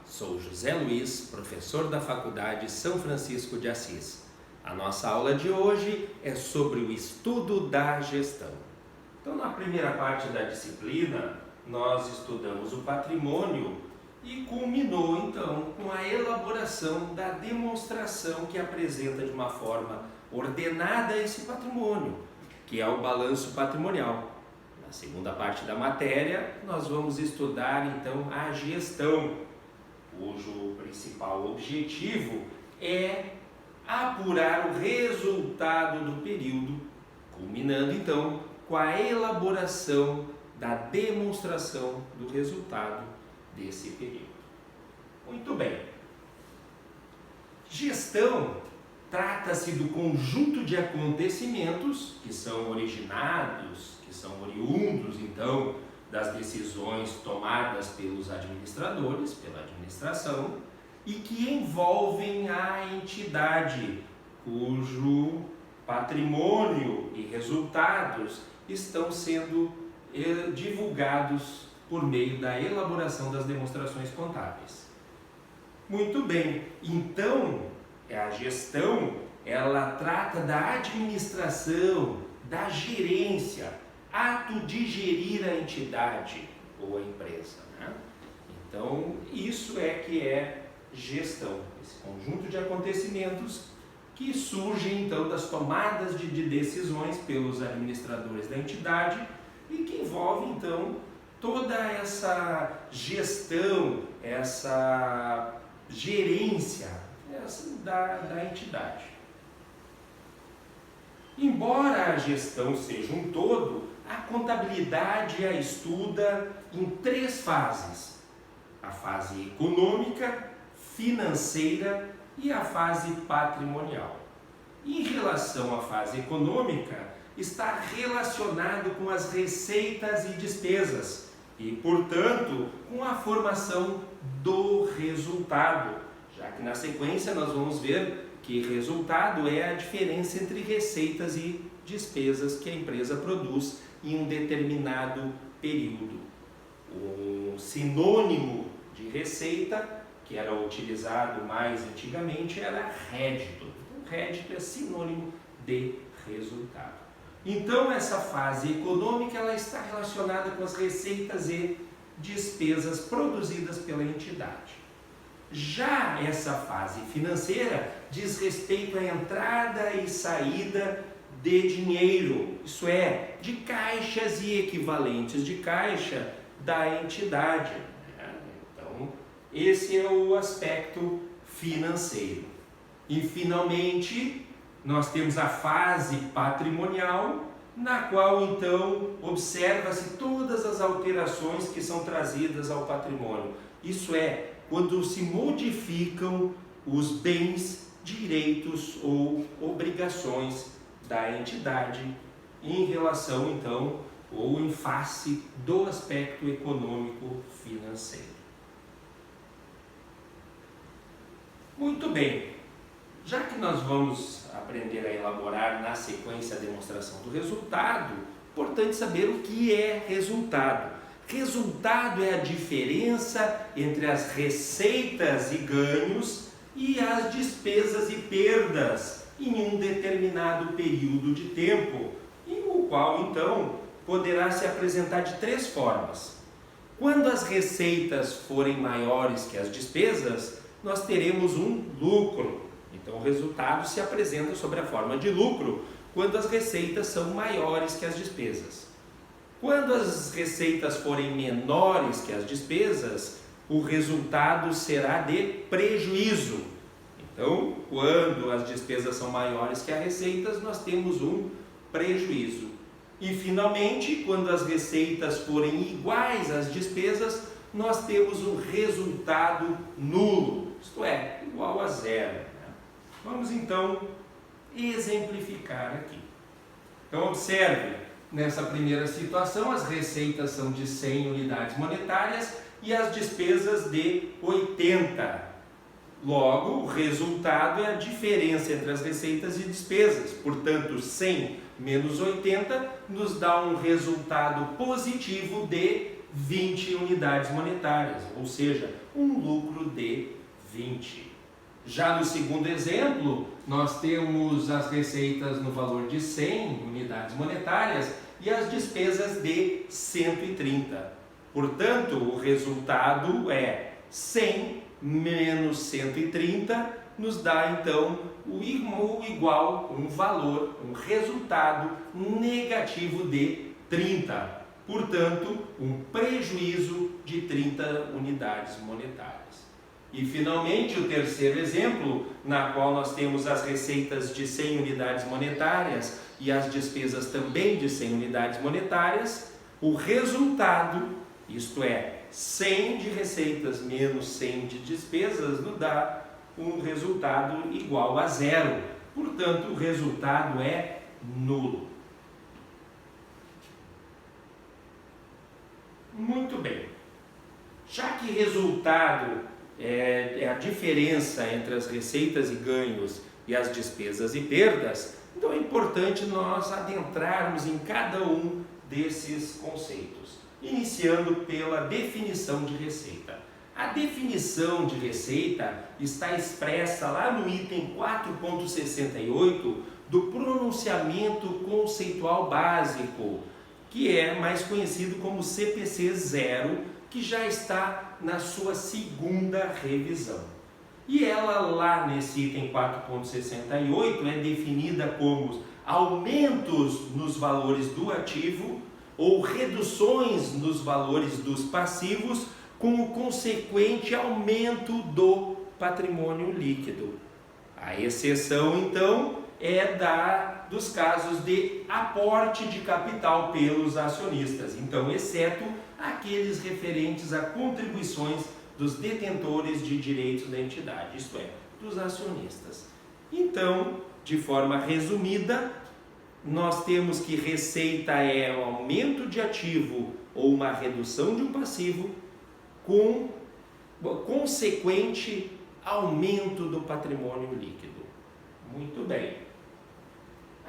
sou José Luiz, professor da Faculdade São Francisco de Assis. A nossa aula de hoje é sobre o estudo da gestão. Então, na primeira parte da disciplina, nós estudamos o patrimônio e culminou, então, com a elaboração da demonstração que apresenta de uma forma ordenada esse patrimônio, que é o balanço patrimonial. Na segunda parte da matéria, nós vamos estudar, então, a gestão, cujo principal objetivo é apurar o resultado do período, culminando, então, com a elaboração da demonstração do resultado desse período. Muito bem. Gestão trata-se do conjunto de acontecimentos que são originados, que são oriundos, então, das decisões tomadas pelos administradores, pela administração, e que envolvem a entidade cujo patrimônio e resultados estão sendo divulgados por meio da elaboração das demonstrações contábeis. Muito bem, então a gestão, ela trata da administração, da gerência, ato de gerir a entidade ou a empresa, né? Então, isso é que é gestão, esse conjunto de acontecimentos que surgem, então, das tomadas de decisões pelos administradores da entidade e que envolve, então, toda essa gestão, essa gerência da entidade. Embora a gestão seja um todo, a contabilidade a estuda em três fases: a fase econômica, financeira e a fase patrimonial. Em relação à fase econômica, está relacionado com as receitas e despesas e, portanto, com a formação do resultado, já que na sequência nós vamos ver que resultado é a diferença entre receitas e despesas que a empresa produz em um determinado período. O sinônimo de receita, que era utilizado mais antigamente, era rédito. Então, rédito é sinônimo de resultado. Então, essa fase econômica, ela está relacionada com as receitas e despesas produzidas pela entidade. Já essa fase financeira diz respeito à entrada e saída de dinheiro, isso é, de caixas e equivalentes de caixa da entidade. Então, esse é o aspecto financeiro. E, finalmente, nós temos a fase patrimonial, na qual, então, observa-se todas as alterações que são trazidas ao patrimônio. Isso é, quando se modificam os bens, direitos ou obrigações da entidade em relação, então, ou em face do aspecto econômico financeiro. Muito bem, já que nós vamos aprender a elaborar na sequência a demonstração do resultado, importante saber o que é resultado. Resultado é a diferença entre as receitas e ganhos e as despesas e perdas em um determinado período de tempo, em o qual, então, poderá se apresentar de três formas. Quando as receitas forem maiores que as despesas, nós teremos um lucro. Então, o resultado se apresenta sob a forma de lucro quando as receitas são maiores que as despesas. Quando as receitas forem menores que as despesas, o resultado será de prejuízo. Então, quando as despesas são maiores que as receitas, nós temos um prejuízo. E, finalmente, quando as receitas forem iguais às despesas, nós temos um resultado nulo, isto é, igual a zero. Vamos, então, exemplificar aqui. Então, observe. Nessa primeira situação, as receitas são de 100 unidades monetárias e as despesas de 80. Logo, o resultado é a diferença entre as receitas e despesas. Portanto, 100 menos 80 nos dá um resultado positivo de 20 unidades monetárias, ou seja, um lucro de 20. Já no segundo exemplo, nós temos as receitas no valor de 100 unidades monetárias e as despesas de 130. Portanto, o resultado é 100 menos 130, nos dá então o igual, um valor, um resultado negativo de 30. Portanto, um prejuízo de 30 unidades monetárias. E finalmente o terceiro exemplo, na qual nós temos as receitas de 100 unidades monetárias e as despesas também de 100 unidades monetárias, o resultado, isto é, 100 de receitas menos 100 de despesas, nos dá um resultado igual a zero. Portanto, o resultado é nulo. Muito bem. Já que resultado é a diferença entre as receitas e ganhos e as despesas e perdas, então é importante nós adentrarmos em cada um desses conceitos, iniciando pela definição de receita. A definição de receita está expressa lá no item 4.68 do pronunciamento conceitual básico, que é mais conhecido como CPC 0, que já está na sua segunda revisão. E ela lá nesse item 4.68 é definida como aumentos nos valores do ativo ou reduções nos valores dos passivos com o consequente aumento do patrimônio líquido. A exceção, então, é dos casos de aporte de capital pelos acionistas, então, exceto aqueles referentes a contribuições dos detentores de direitos da entidade, isto é, dos acionistas. Então, de forma resumida, nós temos que receita é o aumento de ativo ou uma redução de um passivo com consequente aumento do patrimônio líquido. Muito bem.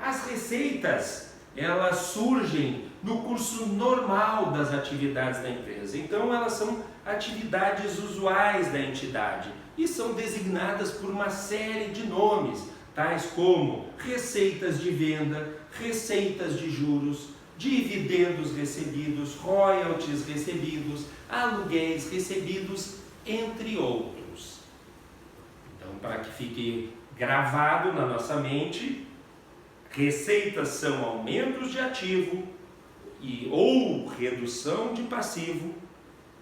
As receitas, elas surgem no curso normal das atividades da empresa. Então, elas são atividades usuais da entidade e são designadas por uma série de nomes, tais como receitas de venda, receitas de juros, dividendos recebidos, royalties recebidos, aluguéis recebidos, entre outros. Então, para que fique gravado na nossa mente, receitas são aumentos de ativo ou redução de passivo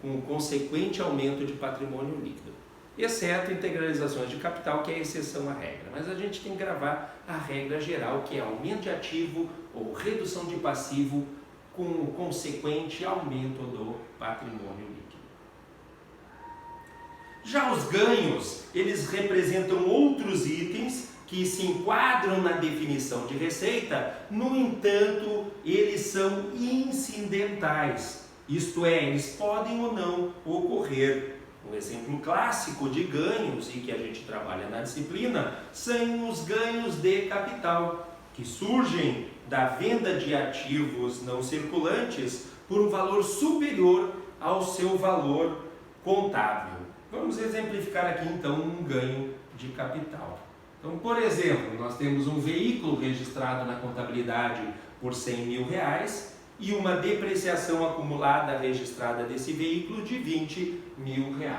com consequente aumento de patrimônio líquido, exceto integralizações de capital, que é a exceção à regra. Mas a gente tem que gravar a regra geral, que é aumento de ativo ou redução de passivo com consequente aumento do patrimônio líquido. Já os ganhos, eles representam outros itens que se enquadram na definição de receita, no entanto, eles são incidentais, isto é, eles podem ou não ocorrer. Um exemplo clássico de ganhos, e que a gente trabalha na disciplina, são os ganhos de capital, que surgem da venda de ativos não circulantes por um valor superior ao seu valor contábil. Vamos exemplificar aqui então um ganho de capital. Então, por exemplo, nós temos um veículo registrado na contabilidade por R$100.000 e uma depreciação acumulada registrada desse veículo de R$20.000.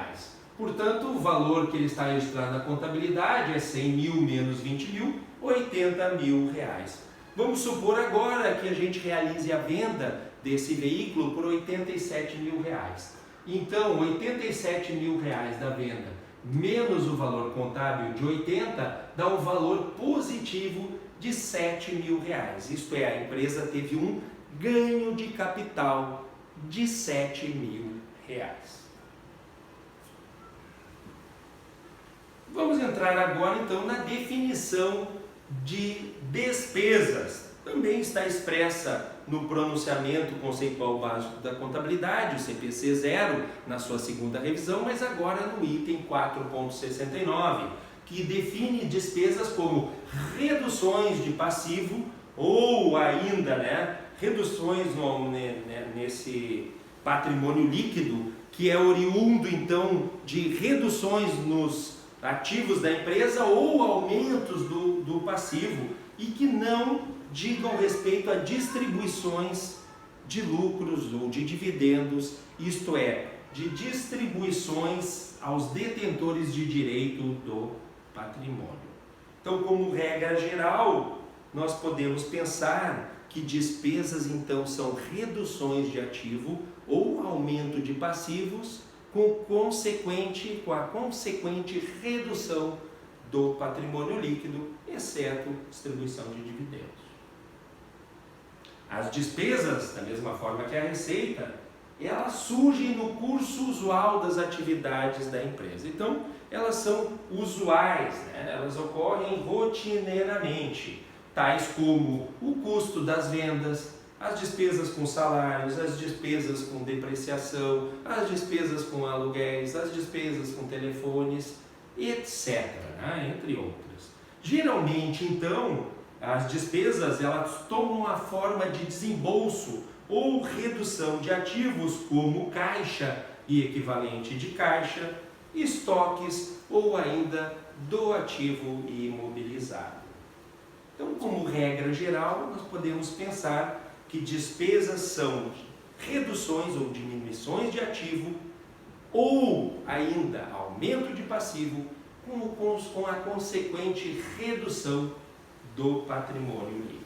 Portanto, o valor que ele está registrado na contabilidade é 100.000 menos 20.000, R$80.000. Vamos supor agora que a gente realize a venda desse veículo por R$87.000. Então, R$87.000 da venda menos o valor contábil de 80 dá um valor positivo de R$7.000. Isto é, a empresa teve um ganho de capital de R$7.000. Vamos entrar agora então na definição de despesas. Também está expressa no pronunciamento conceitual básico da contabilidade, o CPC 0, na sua segunda revisão, mas agora no item 4.69, que define despesas como reduções de passivo ou ainda reduções patrimônio líquido, que é oriundo então de reduções nos ativos da empresa ou aumentos do passivo e que não digam respeito a distribuições de lucros ou de dividendos, isto é, de distribuições aos detentores de direito do patrimônio. Então, como regra geral, nós podemos pensar que despesas então são reduções de ativo ou aumento de passivos com a consequente redução do patrimônio líquido, exceto distribuição de dividendos. As despesas, da mesma forma que a receita, elas surgem no curso usual das atividades da empresa. Então, elas são usuais, né? Elas ocorrem rotineiramente, tais como o custo das vendas, as despesas com salários, as despesas com depreciação, as despesas com aluguéis, as despesas com telefones, etc., né? Entre outras. Geralmente, então, as despesas elas tomam a forma de desembolso ou redução de ativos como caixa e equivalente de caixa, estoques ou ainda do ativo imobilizado. Então, como regra geral, nós podemos pensar que despesas são reduções ou diminuições de ativo ou ainda aumento de passivo com a consequente redução do patrimônio líquido.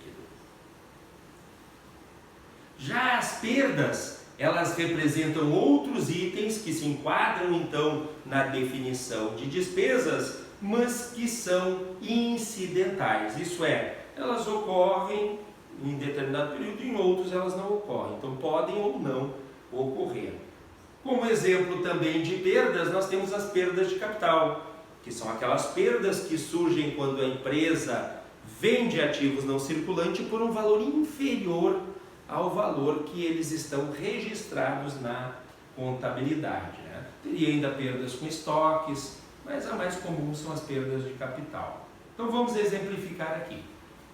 Já as perdas, elas representam outros itens que se enquadram então na definição de despesas, mas que são incidentais, isso é, elas ocorrem em determinado período e em outros elas não ocorrem, então podem ou não ocorrer. Como exemplo também de perdas, nós temos as perdas de capital, que são aquelas perdas que surgem quando a empresa vende ativos não circulantes por um valor inferior ao valor que eles estão registrados na contabilidade, né? Teria ainda perdas com estoques, mas a mais comum são as perdas de capital. Então vamos exemplificar aqui.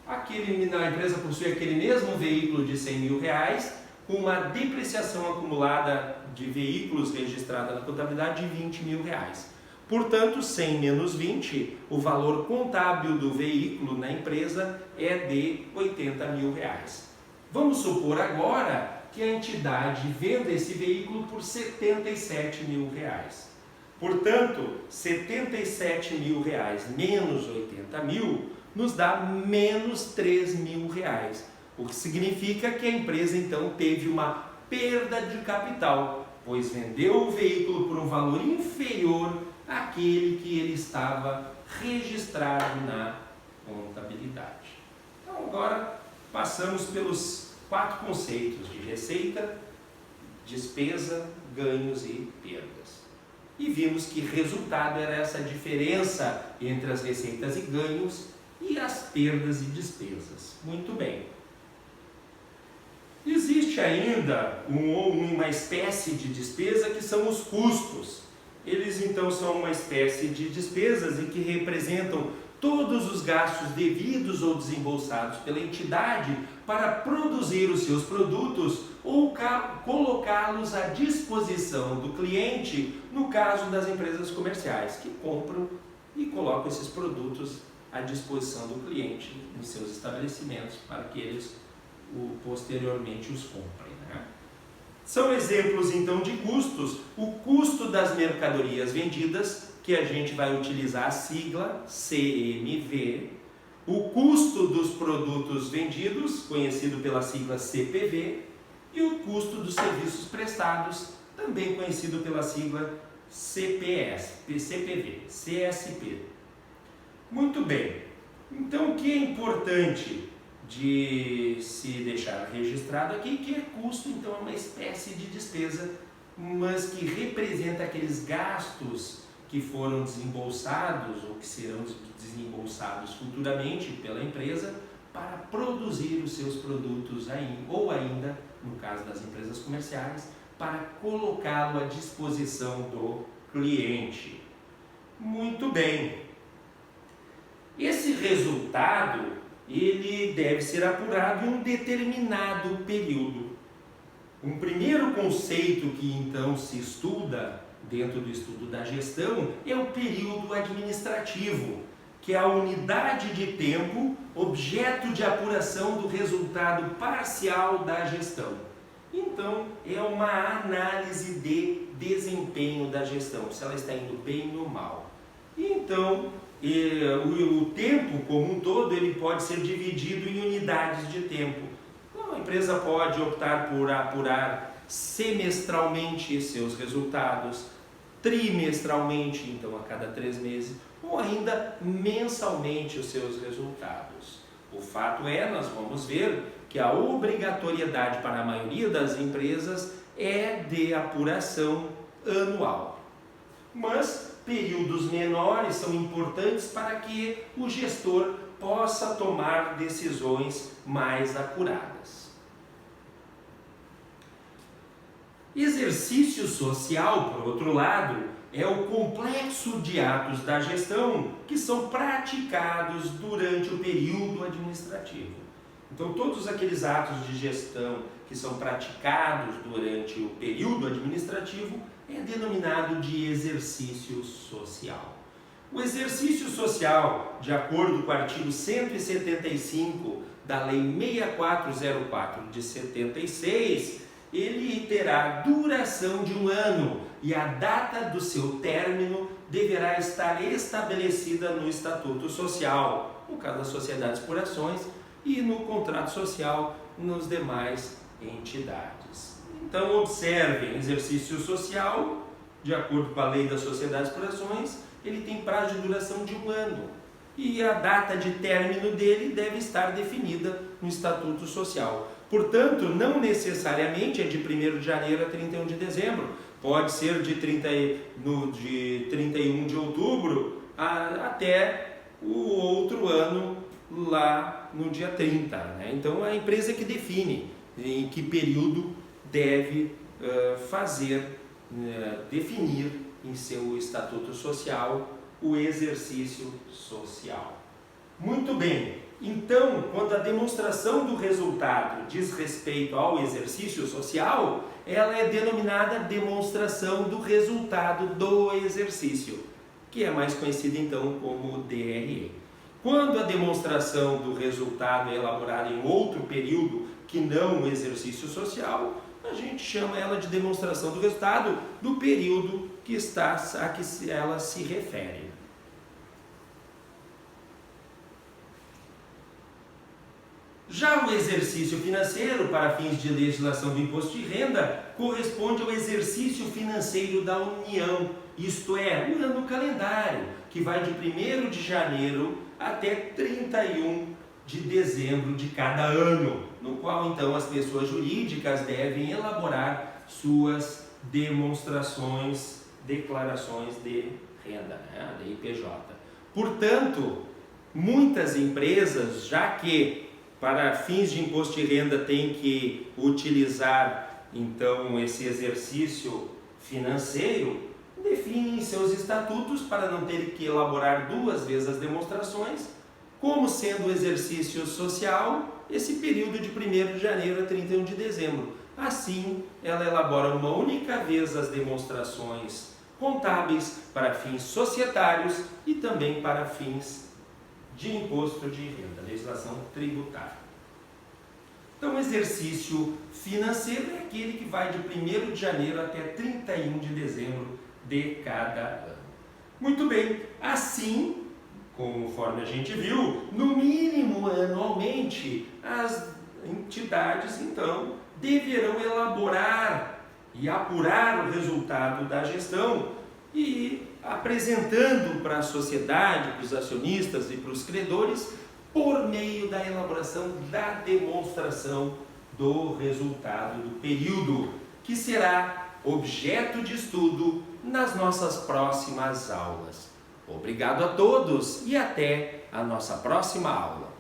A empresa possui aquele mesmo veículo de R$100.000 com uma depreciação acumulada de veículos registrada na contabilidade de R$20.000. Portanto, 100 menos 20, o valor contábil do veículo na empresa é de R$80.000. Vamos supor agora que a entidade venda esse veículo por R$77.000. Portanto, R$77.000 menos 80.000 nos dá menos R$3.000, o que significa que a empresa então teve uma perda de capital, pois vendeu o veículo por um valor inferior àquele que ele estava registrado na contabilidade. Então agora passamos pelos 4 conceitos de receita, despesa, ganhos e perdas. E vimos que resultado era essa diferença entre as receitas e ganhos e as perdas e despesas. Muito bem. Existe ainda uma espécie de despesa que são os custos. Eles então são uma espécie de despesas e que representam todos os gastos devidos ou desembolsados pela entidade para produzir os seus produtos ou colocá-los à disposição do cliente, no caso das empresas comerciais, que compram e colocam esses produtos à disposição do cliente em seus estabelecimentos para que eles posteriormente os comprem, né? São exemplos então de custos, o custo das mercadorias vendidas, que a gente vai utilizar a sigla CMV, o custo dos produtos vendidos, conhecido pela sigla CPV, e o custo dos serviços prestados, também conhecido pela sigla CPV, CSP. Muito bem, então o que é importante de se deixar registrado aqui, que é custo, então é uma espécie de despesa, mas que representa aqueles gastos que foram desembolsados ou que serão desembolsados futuramente pela empresa para produzir os seus produtos ou ainda, no caso das empresas comerciais, para colocá-lo à disposição do cliente. Muito bem. Esse resultado ele deve ser apurado em um determinado período. Um primeiro conceito que então se estuda dentro do estudo da gestão é o período administrativo, que é a unidade de tempo, objeto de apuração do resultado parcial da gestão. Então, é uma análise de desempenho da gestão, se ela está indo bem ou mal. Então, o tempo como um todo ele pode ser dividido em unidades de tempo. Então, a empresa pode optar por apurar semestralmente seus resultados, trimestralmente, então a cada 3 meses, ou ainda mensalmente os seus resultados. O fato é, nós vamos ver que a obrigatoriedade para a maioria das empresas é de apuração anual. Mas períodos menores são importantes para que o gestor possa tomar decisões mais acuradas. Exercício social, por outro lado, é o complexo de atos da gestão que são praticados durante o período administrativo. Então, todos aqueles atos de gestão que são praticados durante o período administrativo é denominado de exercício social. O exercício social, de acordo com o artigo 175 da Lei 6404 de 76, ele terá duração de 1 ano e a data do seu término deverá estar estabelecida no Estatuto Social, no caso das sociedades por ações, e no contrato social nos demais entidades. Então, observem, exercício social, de acordo com a Lei das Sociedades por Ações, ele tem prazo de duração de 1 ano e a data de término dele deve estar definida no Estatuto Social. Portanto, não necessariamente é de 1º de janeiro a 31 de dezembro, pode ser de 31 de outubro até o outro ano lá no dia 30. Né? Então, a empresa que define em que período deve definir em seu Estatuto Social o exercício social. Muito bem, então, quando a demonstração do resultado diz respeito ao exercício social, ela é denominada demonstração do resultado do exercício, que é mais conhecida então como DRE. Quando a demonstração do resultado é elaborada em outro período que não o exercício social, a gente chama ela de demonstração do resultado do período a que ela se refere. Já o exercício financeiro, para fins de legislação do imposto de renda, corresponde ao exercício financeiro da União, isto é, o ano calendário, que vai de 1º de janeiro até 31 de dezembro de cada ano, no qual então as pessoas jurídicas devem elaborar suas declarações de renda, né, da IPJ. Portanto, muitas empresas, já que para fins de imposto de renda tem que utilizar então esse exercício financeiro, definem seus estatutos para não ter que elaborar 2 vezes as demonstrações, como sendo o exercício social esse período de 1º de janeiro a 31 de dezembro. Assim, ela elabora uma única vez as demonstrações contábeis para fins societários e também para fins de imposto de renda, legislação tributária. Então, o exercício financeiro é aquele que vai de 1º de janeiro até 31 de dezembro de cada ano. Muito bem, assim, conforme a gente viu, no mínimo anualmente, as entidades, então, deverão elaborar e apurar o resultado da gestão e apresentando para a sociedade, para os acionistas e para os credores, por meio da elaboração da demonstração do resultado do período, que será objeto de estudo nas nossas próximas aulas. Obrigado a todos e até a nossa próxima aula.